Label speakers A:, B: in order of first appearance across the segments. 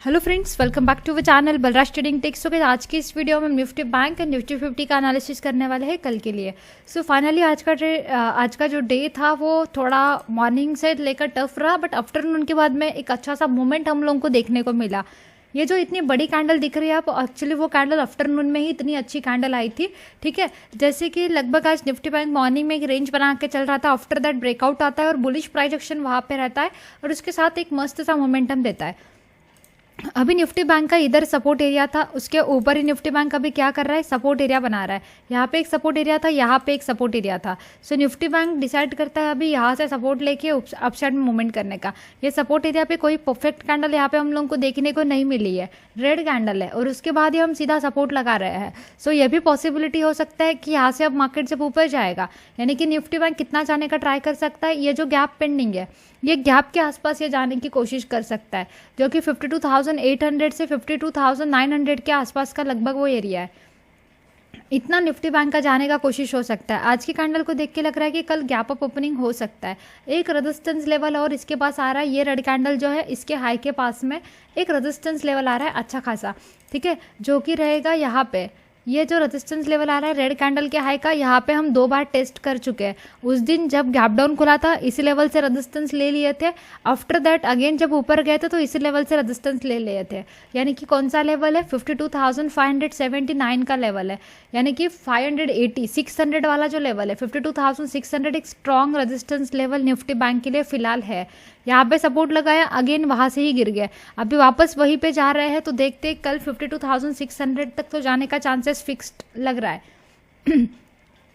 A: Hello friends, welcome back to the channel Balraj trading tips. तो आज की इस वीडियो में निफ्टी बैंक एंड निफ्टी 50 का एनालिसिस करने वाले हैं कल के लिए। सो फाइनली आज का जो डे था वो थोड़ा मॉर्निंग से लेकर टफ रहा, बट आफ्टरनून के बाद में एक अच्छा सा मूवमेंट हम लोगों को देखने को मिला। ये जो इतनी बड़ी कैंडल दिख रही है आप, एक्चुअली वो कैंडल आफ्टरनून में ही इतनी अच्छी कैंडल आई थी। ठीक है, जैसे कि लगभग आज निफ्टी बैंक मॉर्निंग में एक रेंज बना के चल रहा था, आफ्टर दैट ब्रेकआउट आता है और बुलिश प्राइस एक्शन वहाँ पे रहता है और उसके साथ एक मस्त सा मोमेंटम देता है। अभी निफ्टी बैंक का इधर सपोर्ट एरिया था, उसके ऊपर ही निफ्टी बैंक अभी क्या कर रहा है, सपोर्ट एरिया बना रहा है। यहाँ पे एक सपोर्ट एरिया था, यहाँ पे एक सपोर्ट एरिया था। सो निफ्टी बैंक डिसाइड करता है अभी यहाँ से सपोर्ट लेके अपसाइड में मूवमेंट करने का। ये सपोर्ट एरिया पे कोई परफेक्ट कैंडल यहाँ पे हम लोगों को देखने को नहीं मिली है, रेड कैंडल है और उसके बाद ही हम सीधा सपोर्ट लगा रहे हैं। सो ये भी पॉसिबिलिटी हो सकता है कि यहाँ से अब मार्केट जब ऊपर जाएगा, यानी कि निफ्टी बैंक कितना जाने का ट्राई कर सकता है। ये जो गैप पेंडिंग है, ये गैप के आसपास ये जाने की कोशिश कर सकता है, जो कि 52,800 से 52,900 के आसपास का लगभग वो एरिया है। इतना निफ्टी बैंक का जाने का कोशिश हो सकता है। आज की कैंडल को देख के लग रहा है कि कल गैप अप ओपनिंग हो सकता है। एक रेजिस्टेंस लेवल और इसके पास आ रहा है, ये रेड कैंडल जो है इसके हाई के पास में एक रेजिस्टेंस लेवल आ रहा है अच्छा खासा, ठीक है, जो कि रहेगा यहाँ पे। ये जो रेजिस्टेंस लेवल आ रहा है रेड कैंडल के हाई का, यहाँ पे हम 2 बार टेस्ट कर चुके हैं। उस दिन जब गैप डाउन खुला था इसी लेवल से रेजिस्टेंस ले लिए थे, आफ्टर दैट अगेन जब ऊपर गए थे तो इसी लेवल से रेजिस्टेंस ले लिए थे। यानी कि कौन सा लेवल है, 52,579 का लेवल है, यानी कि 580 600 वाला जो लेवल है 52,600 एक strong resistance level Nifty bank के लिए फिलहाल है। यहाँ पे सपोर्ट लगाया, अगेन वहां से ही गिर गया, अभी वापस वहीं पे जा रहे हैं। तो देखते कल 52,600 तक तो जाने का चांसेस फिक्स्ड लग रहा है।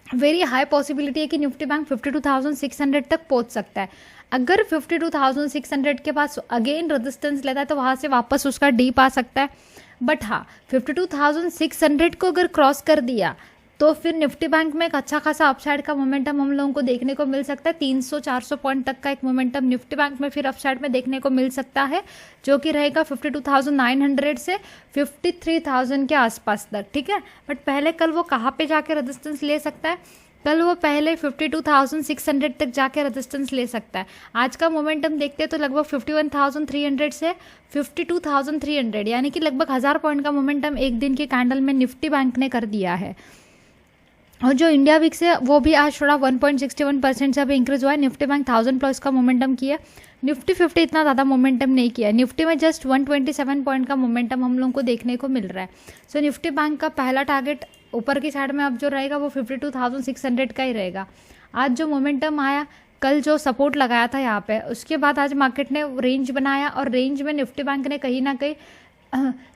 A: वेरी हाई पॉसिबिलिटी है कि निफ्टी बैंक 52,600 तक पहुंच सकता है। अगर 52,600 के पास अगेन रेजिस्टेंस लेता है तो वहां से वापस उसका डीप आ सकता है। बट हाँ, 52,600 को अगर क्रॉस कर दिया तो फिर निफ्टी बैंक में एक अच्छा खासा अपसाइड का मोमेंटम हम लोगों को देखने को मिल सकता है। 300-400 पॉइंट तक का एक मोमेंटम निफ्टी बैंक में फिर अपसाइड में देखने को मिल सकता है, जो कि रहेगा 52,900 से 53,000 के आसपास तक। ठीक है, बट पहले कल वो कहाँ पे जाके रेजिस्टेंस ले सकता है, कल वो पहले 52,600 तक जाके रेजिस्टेंस ले सकता है। आज का मोमेंटम देखते हैं तो लगभग 51,300 से 52,300, यानी कि लगभग 1000 पॉइंट का मोमेंटम एक दिन की कैंडल में निफ्टी बैंक ने कर दिया है। और जो इंडिया विक्स है वो भी आज थोड़ा 1.61% से अभी इंक्रीज हुआ है। निफ्टी बैंक 1000 प्लस का मोमेंटम किया, निफ्टी 50 इतना ज़्यादा मोमेंटम नहीं किया। निफ्टी में जस्ट 127 पॉइंट का मोमेंटम हम लोगों को देखने को मिल रहा है। सो निफ्टी बैंक का पहला टारगेट ऊपर की साइड में अब जो रहेगा वो 52,600 का ही रहेगा। आज जो मोमेंटम आया, कल जो सपोर्ट लगाया था यहाँ पे, उसके बाद आज मार्केट ने रेंज बनाया और रेंज में निफ्टी बैंक ने कहीं ना कहीं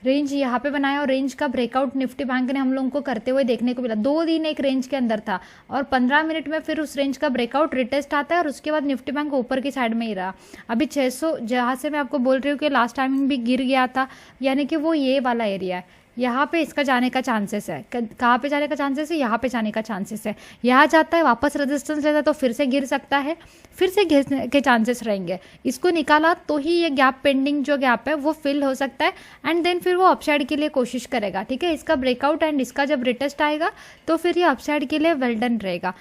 A: रेंज यहाँ पे बनाया और रेंज का ब्रेकआउट निफ्टी बैंक ने हम लोगों को करते हुए देखने को मिला। 2 दिन एक रेंज के अंदर था और 15 मिनट में फिर उस रेंज का ब्रेकआउट रिटेस्ट आता है और उसके बाद निफ्टी बैंक ऊपर की साइड में ही रहा। अभी 600 जहाँ से मैं आपको बोल रही हूँ कि लास्ट टाइमिंग भी गिर गया था, यानी कि वो ये वाला एरिया है, यहाँ पे इसका जाने का चांसेस है। कहाँ पे जाने का चांसेस है, यहाँ पे जाने का चांसेस है। यहाँ जाता है वापस रेजिस्टेंस लेता है तो फिर से गिर सकता है, फिर से गिरने के चांसेस रहेंगे। इसको निकाला तो ही ये गैप पेंडिंग जो गैप है वो फिल हो सकता है एंड देन फिर वो अपसाइड के लिए कोशिश करेगा। ठीक है, इसका ब्रेकआउट एंड इसका जब रिटेस्ट आएगा तो फिर ये अपसाइड के लिए वेल डन रहेगा।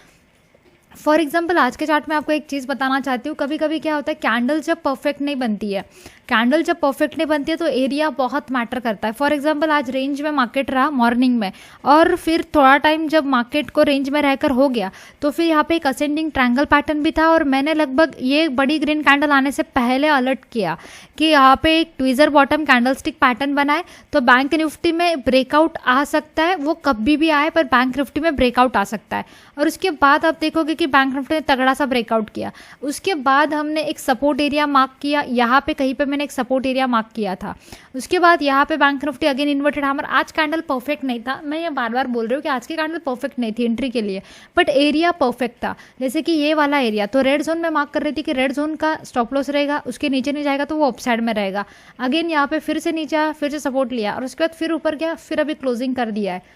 A: फॉर एग्जाम्पल आज के चार्ट में आपको एक चीज़ बताना चाहती हूँ, कभी कभी क्या होता है, कैंडल जब परफेक्ट नहीं बनती है, कैंडल जब परफेक्ट नहीं बनती है तो एरिया बहुत मैटर करता है। फॉर एग्जांपल आज रेंज में मार्केट रहा मॉर्निंग में और फिर थोड़ा टाइम जब मार्केट को रेंज में रहकर हो गया तो फिर यहाँ पे एक असेंडिंग ट्रायंगल पैटर्न भी था और मैंने लगभग ये बड़ी ग्रीन कैंडल आने से पहले अलर्ट किया कि यहाँ पे एक ट्विजर बॉटम कैंडलस्टिक पैटर्न बनाए तो बैंक निफ्टी में ब्रेकआउट आ सकता है। वो कभी भी आए पर बैंक निफ्टी में ब्रेकआउट आ सकता है। और उसके बाद आप देखोगे कि बैंक निफ्टी ने तगड़ा सा ब्रेकआउट किया, उसके बाद हमने एक सपोर्ट एरिया मार्क किया, यहाँ पे कहीं पे मैंने एक सपोर्ट एरिया मार्क किया था। उसके बाद यहाँ पे bank Nifty again inverted hammer. आज कैंडल परफेक्ट नहीं था, मैं ये बार बार बोल रही हूँ कि आज की कैंडल परफेक्ट नहीं थी एंट्री के लिए, बट एरिया परफेक्ट था। जैसे कि ये वाला एरिया तो रेड जोन में मार्क कर रही थी कि रेड जोन का स्टॉप लॉस रहेगा, उसके नीचे नहीं जाएगा तो वो अपसाइड में रहेगा। अगेन यहाँ पे फिर से नीचे आया, फिर से सपोर्ट लिया और उसके बाद फिर ऊपर गया, फिर अभी क्लोजिंग कर दिया है।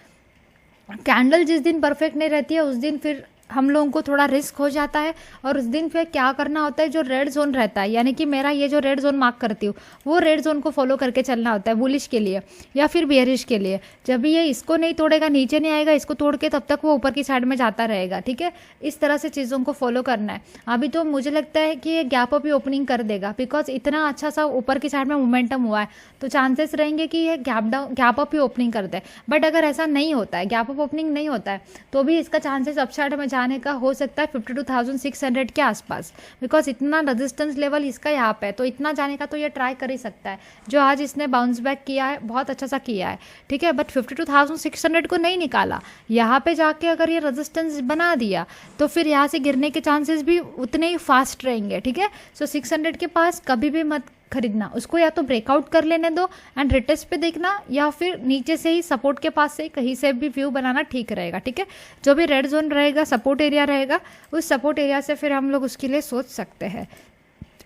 A: कैंडल जिस दिन परफेक्ट नहीं रहती है उस दिन फिर हम लोगों को थोड़ा रिस्क हो जाता है। और उस दिन फिर क्या करना होता है, जो रेड जोन रहता है, यानी कि मेरा ये जो रेड जोन मार्क करती हूँ वो रेड जोन को फॉलो करके चलना होता है बुलिश के लिए या फिर बियरिश के लिए। जब भी ये इसको नहीं तोड़ेगा, नीचे नहीं आएगा, इसको तोड़ के तब तक वो ऊपर की साइड में जाता रहेगा। ठीक है, इस तरह से चीज़ों को फॉलो करना है। अभी तो मुझे लगता है कि ये गैप अप ही ओपनिंग कर देगा, बिकॉज इतना अच्छा सा ऊपर की साइड में मोमेंटम हुआ है, तो चांसेस रहेंगे कि ये गैप अप ही ओपनिंग कर दे। बट अगर ऐसा नहीं होता है, गैप अप ओपनिंग नहीं होता है, तो भी इसका चांसेस अपसाइड में जाने का हो सकता है 52,600 के आसपास, बिकॉज इतना रेजिस्टेंस लेवल इसका यहाँ पे है, तो इतना जाने का तो ये ट्राई कर ही सकता है। जो आज इसने बाउंस बैक किया है, बहुत अच्छा सा किया है। ठीक है, बट 52,600 को नहीं निकाला, यहाँ पे जाके अगर ये रेजिस्टेंस बना दिया तो फिर यहाँ से गिरने के चांसेस भी उतने ही फास्ट रहेंगे। ठीक है, सो 600 के पास कभी भी मत खरीदना, उसको या तो ब्रेकआउट कर लेने दो एंड रिटेस्ट पे देखना, या फिर नीचे से ही सपोर्ट के पास से कहीं से भी व्यू बनाना ठीक रहेगा। ठीक है, जो भी रेड जोन रहेगा, सपोर्ट एरिया रहेगा, उस सपोर्ट एरिया से फिर हम लोग उसके लिए सोच सकते हैं।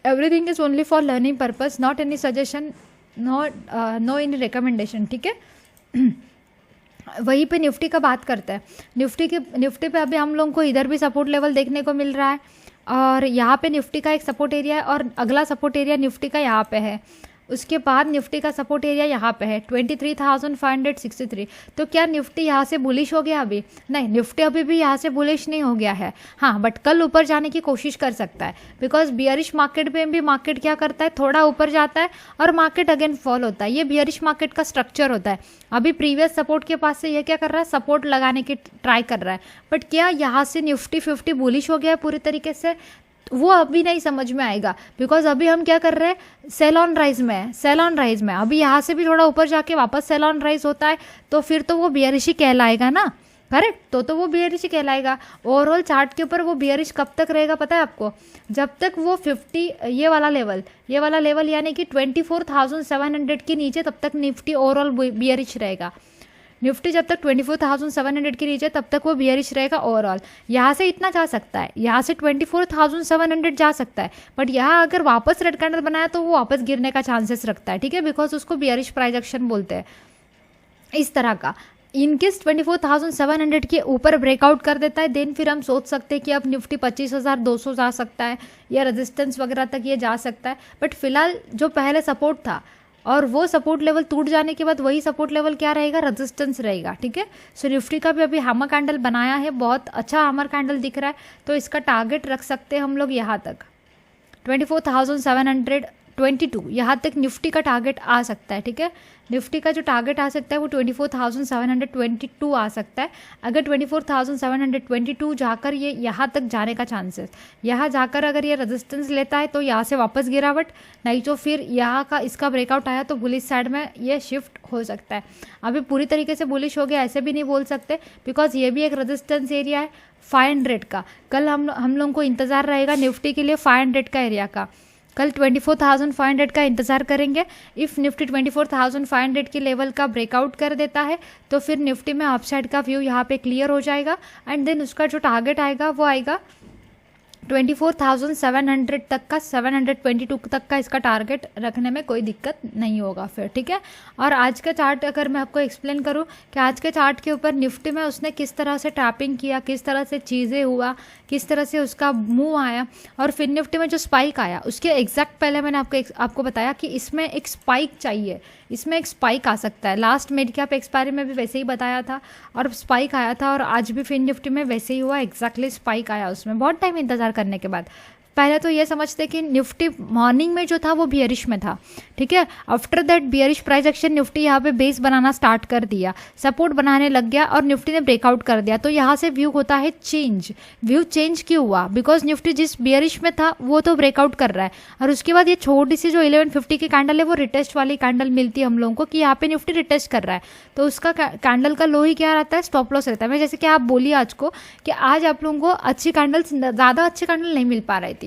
A: Everything is only for learning purpose, not any suggestion, no any recommendation. ठीक है, वहीं पे निफ्टी का बात करते हैं। निफ्टी पे अभी हम लोगों को इधर भी सपोर्ट लेवल देखने को मिल रहा है, और यहाँ पे निफ्टी का एक सपोर्ट एरिया है, और अगला सपोर्ट एरिया निफ्टी का यहाँ पे है। उसके बाद निफ्टी का सपोर्ट एरिया यहाँ पे है 23,563। तो क्या निफ्टी यहाँ से बुलिश हो गया? अभी नहीं, निफ्टी अभी भी यहाँ से बुलिश नहीं हो गया है। हाँ, बट कल ऊपर जाने की कोशिश कर सकता है, बिकॉज बियरिश मार्केट में भी मार्केट क्या करता है, थोड़ा ऊपर जाता है और मार्केट अगेन फॉल होता है। ये बियरिश मार्केट का स्ट्रक्चर होता है। अभी प्रीवियस सपोर्ट के पास से ये क्या कर रहा है, सपोर्ट लगाने की ट्राई कर रहा है। बट क्या यहाँ से निफ्टी 50 बुलिश हो गया है पूरी तरीके से? वो अभी नहीं समझ में आएगा, बिकॉज अभी हम क्या कर रहे हैं, सेल ऑन राइज में है, सेल ऑन राइज में। अभी यहाँ से भी थोड़ा ऊपर जाके वापस सेल ऑन राइज होता है, तो फिर तो वो बियरिश ही कहलाएगा ना, करेक्ट? तो वो बियरिश ही कहलाएगा। ओवरऑल चार्ट के ऊपर वो बियरिश कब तक रहेगा पता है आपको? जब तक वो 50 ये वाला लेवल यानी कि 24,700 के नीचे, तब तक निफ्टी ओवरऑल बियरिश रहेगा। निफ्टी जब तक 24,700 के नीचे, तब तक वो बियरिश रहेगा ओवरऑल। यहाँ से इतना जा सकता है, यहाँ से 24,700 जा सकता है, बट यहाँ अगर वापस रेड कैंडल बनाया तो वो वापस गिरने का चांसेस रखता है। ठीक है, बिकॉज उसको बियरिश प्राइस एक्शन बोलते हैं इस तरह का। इनकेस 24,700 के ऊपर ब्रेकआउट कर देता है, देन फिर हम सोच सकते हैं कि अब निफ्टी 25,200 जा सकता है, या रेजिस्टेंस वगैरह तक ये जा सकता है। बट फिलहाल जो पहले सपोर्ट था, और वो सपोर्ट लेवल टूट जाने के बाद वही सपोर्ट लेवल क्या रहेगा, रेजिस्टेंस रहेगा। ठीक है, सो निफ्टी का भी अभी हैमर कैंडल बनाया है, बहुत अच्छा हैमर कैंडल दिख रहा है, तो इसका टारगेट रख सकते हैं हम लोग यहाँ तक 24,722, यहाँ तक निफ्टी का टारगेट आ सकता है। ठीक है, निफ्टी का जो टारगेट आ सकता है वो 24,722 आ सकता है। अगर 24,722 जाकर ये यहाँ तक जाने का चांसेस, यहाँ जाकर अगर ये रेजिस्टेंस लेता है तो यहाँ से वापस गिरावट, नहीं तो फिर यहाँ का इसका ब्रेकआउट आया तो बुलिश साइड में ये शिफ्ट हो सकता है। अभी पूरी तरीके से बुलिश हो गया ऐसे भी नहीं बोल सकते, बिकॉज ये भी एक रेजिस्टेंस एरिया है 500 का। कल हम लोगों को इंतज़ार रहेगा निफ्टी के लिए 500 का एरिया का। कल 24,500 का इंतज़ार करेंगे। इफ़ निफ्टी 24,500 के लेवल का ब्रेकआउट कर देता है तो फिर निफ्टी में अपसाइड का व्यू यहाँ पे क्लियर हो जाएगा, एंड देन उसका जो टारगेट आएगा वो आएगा 24,700 तक का, 722 तक का इसका टारगेट रखने में कोई दिक्कत नहीं होगा फिर। ठीक है, और आज का चार्ट अगर मैं आपको एक्सप्लेन करूं कि आज के चार्ट के ऊपर निफ्टी में उसने किस तरह से टैपिंग किया, किस तरह से चीज़ें हुआ, किस तरह से उसका मूव आया, और फिर निफ्टी में जो स्पाइक आया उसके एग्जैक्ट पहले मैंने आपको बताया कि इसमें एक स्पाइक चाहिए, इसमें एक स्पाइक आ सकता है। लास्ट मिड कैप एक्सपायरी में भी वैसे ही बताया था, और स्पाइक आया था, और आज भी फिर निफ्टी में वैसे ही हुआ, एग्जैक्टली स्पाइक आया उसमें बहुत टाइम इंतजार करने के बाद। पहले तो ये समझते कि निफ्टी मॉर्निंग में जो था वो बियरिश में था। ठीक है, after that bearish price action Nifty यहाँ पे बेस बनाना स्टार्ट कर दिया, सपोर्ट बनाने लग गया, और निफ्टी ने ब्रेकआउट कर दिया। तो यहाँ से व्यू होता है चेंज। व्यू चेंज क्यों हुआ? बिकॉज निफ्टी जिस बियरिश में था वो तो ब्रेकआउट कर रहा है, और उसके बाद ये छोटी सी जो 1150 की कैंडल है वो रिटेस्ट वाली कैंडल मिलती है हम लोगों को कि यहाँ पे निफ्टी रिटेस्ट कर रहा है, तो उसका कैंडल का लो ही क्या रहता है, स्टॉप लॉस रहता है। मैं जैसे कि आप बोलिए आज को कि आज आप लोगों को अच्छी कैंडल, ज़्यादा अच्छी कैंडल नहीं मिल पा रही थी।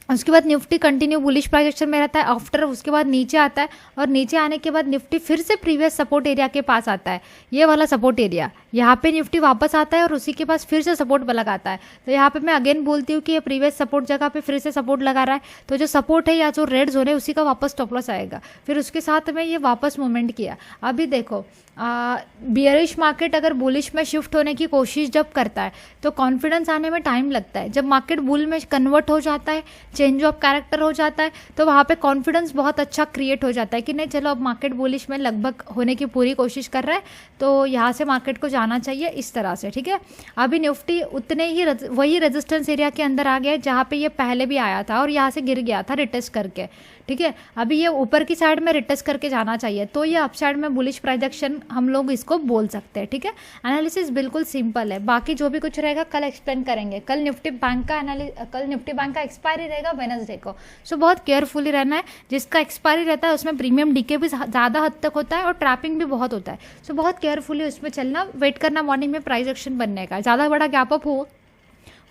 A: उसके बाद Nifty continue bullish price action में रहता है, आफ्टर उसके बाद नीचे आता है, और नीचे आने के बाद निफ्टी फिर से प्रीवियस सपोर्ट एरिया के पास आता है, ये वाला सपोर्ट एरिया, यहाँ पे निफ्टी वापस आता है और उसी के पास फिर से सपोर्ट लगाता है। तो यहाँ पे मैं अगेन बोलती हूँ कि ये प्रीवियस सपोर्ट जगह पे फिर से सपोर्ट लगा रहा है, तो जो सपोर्ट है या जो रेड जोन है उसी का वापस स्टॉप लॉस आएगा। फिर उसके साथ में ये वापस मूवमेंट किया। अभी देखो बियरिश मार्केट अगर बुलिश में शिफ्ट होने की कोशिश जब करता है तो कॉन्फिडेंस आने में टाइम लगता है। जब मार्केट बुल में कन्वर्ट हो जाता है, चेंज ऑफ कैरेक्टर हो जाता है, तो वहाँ पे कॉन्फिडेंस बहुत अच्छा क्रिएट हो जाता है कि नहीं चलो अब मार्केट बुलिश में लगभग होने की पूरी कोशिश कर रहा है, तो यहाँ से मार्केट को जाना चाहिए इस तरह से। ठीक है, अभी निफ्टी उतने ही वही रेजिस्टेंस एरिया के अंदर आ गया है जहाँ पे ये पहले भी आया था और यहाँ से गिर गया था रिटेस्ट करके। ठीक है, अभी ये ऊपर की साइड में रिटेस्ट करके जाना चाहिए, तो ये अपसाइड में बुलिश प्रोजेक्शन हम लोग इसको बोल सकते हैं। ठीक है, एनालिसिस बिल्कुल सिंपल है, बाकी जो भी कुछ रहेगा कल एक्सप्लेन करेंगे। कल निफ्टी बैंक का एक्सपायरी रहेगा वेडनेसडे को, सो बहुत केयरफुली रहना है। जिसका एक्सपायरी रहता है उसमें प्रीमियम डीके भी ज़्यादा हद तक होता है और ट्रैपिंग भी बहुत होता है, सो बहुत केयरफुली उसमें चलना, वेट करना मॉर्निंग में प्राइस एक्शन बनने का। ज़्यादा बड़ा गैप अप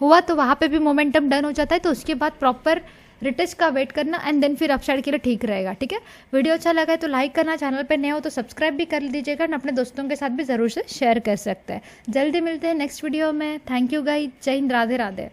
A: हुआ तो वहाँ पे भी मोमेंटम डन हो जाता है, तो उसके बाद प्रॉपर रिटेस्ट का वेट करना एंड देन फिर अपसाइड के लिए ठीक रहेगा। ठीक है, वीडियो अच्छा लगा है तो लाइक करना, चैनल पे नए हो तो सब्सक्राइब भी कर दीजिएगा और अपने दोस्तों के साथ भी ज़रूर से शेयर कर सकते हैं। जल्दी मिलते हैं नेक्स्ट वीडियो में। थैंक यू गाइस, जय हिंद, राधे राधे।